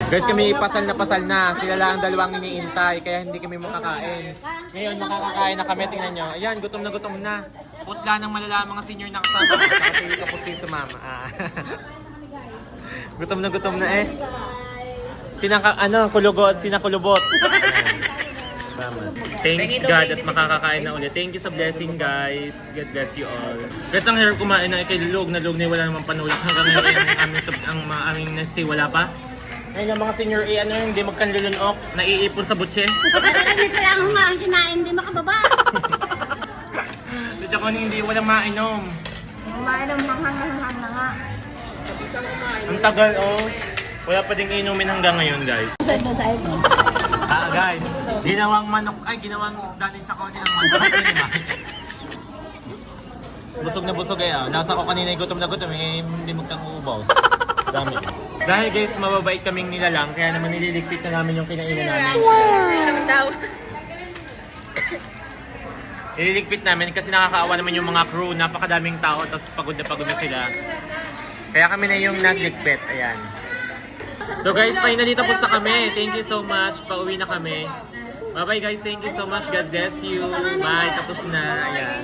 Guys, kami pasal na. Sila lang ang dalawang iniintay, kaya hindi kami makakain. Ngayon, makakakain na kami. Tingnan nyo. Ayan, gutom na. Putla ng malala mga senior na kasama. Kasi kapos si mama. Gutom na eh. Kulubot. Sama. Thanks God at makakakain na ulit. Thank you sa blessing, guys. God bless you all. Guys, ang hirap kumain na kay lulog na wala namang panulak. Hanggang ngayon ang aming nestay wala pa. Ngayon ang mga senior hindi magkanlulunok, naiipon sa butse. Marami sila ang humaang kinain, hindi makababa. Dito ko hindi walang mainom. Kumain ng manghang-hanghang na nga. Ang tagal Wala pa ding inumin hanggang ngayon, guys. Guys, ginawang isda ni Chaconi ang manok. Busog na busog nasa ko kanina gutom na gutom hindi magkang uubos. Dami. Dahil guys, mababait kaming nilalang, kaya naman nililigpit na namin yung kinainan namin. Wow! Nililigpit namin kasi nakakaawa naman yung mga crew, napakadaming tao, tapos pagod na sila. Kaya kami na yung nagligpit, ayan. So guys, finally tapos na kami. Thank you so much. Pauwi na kami. Bye bye guys, thank you so much. God bless you. Bye, tapos na. Ayan.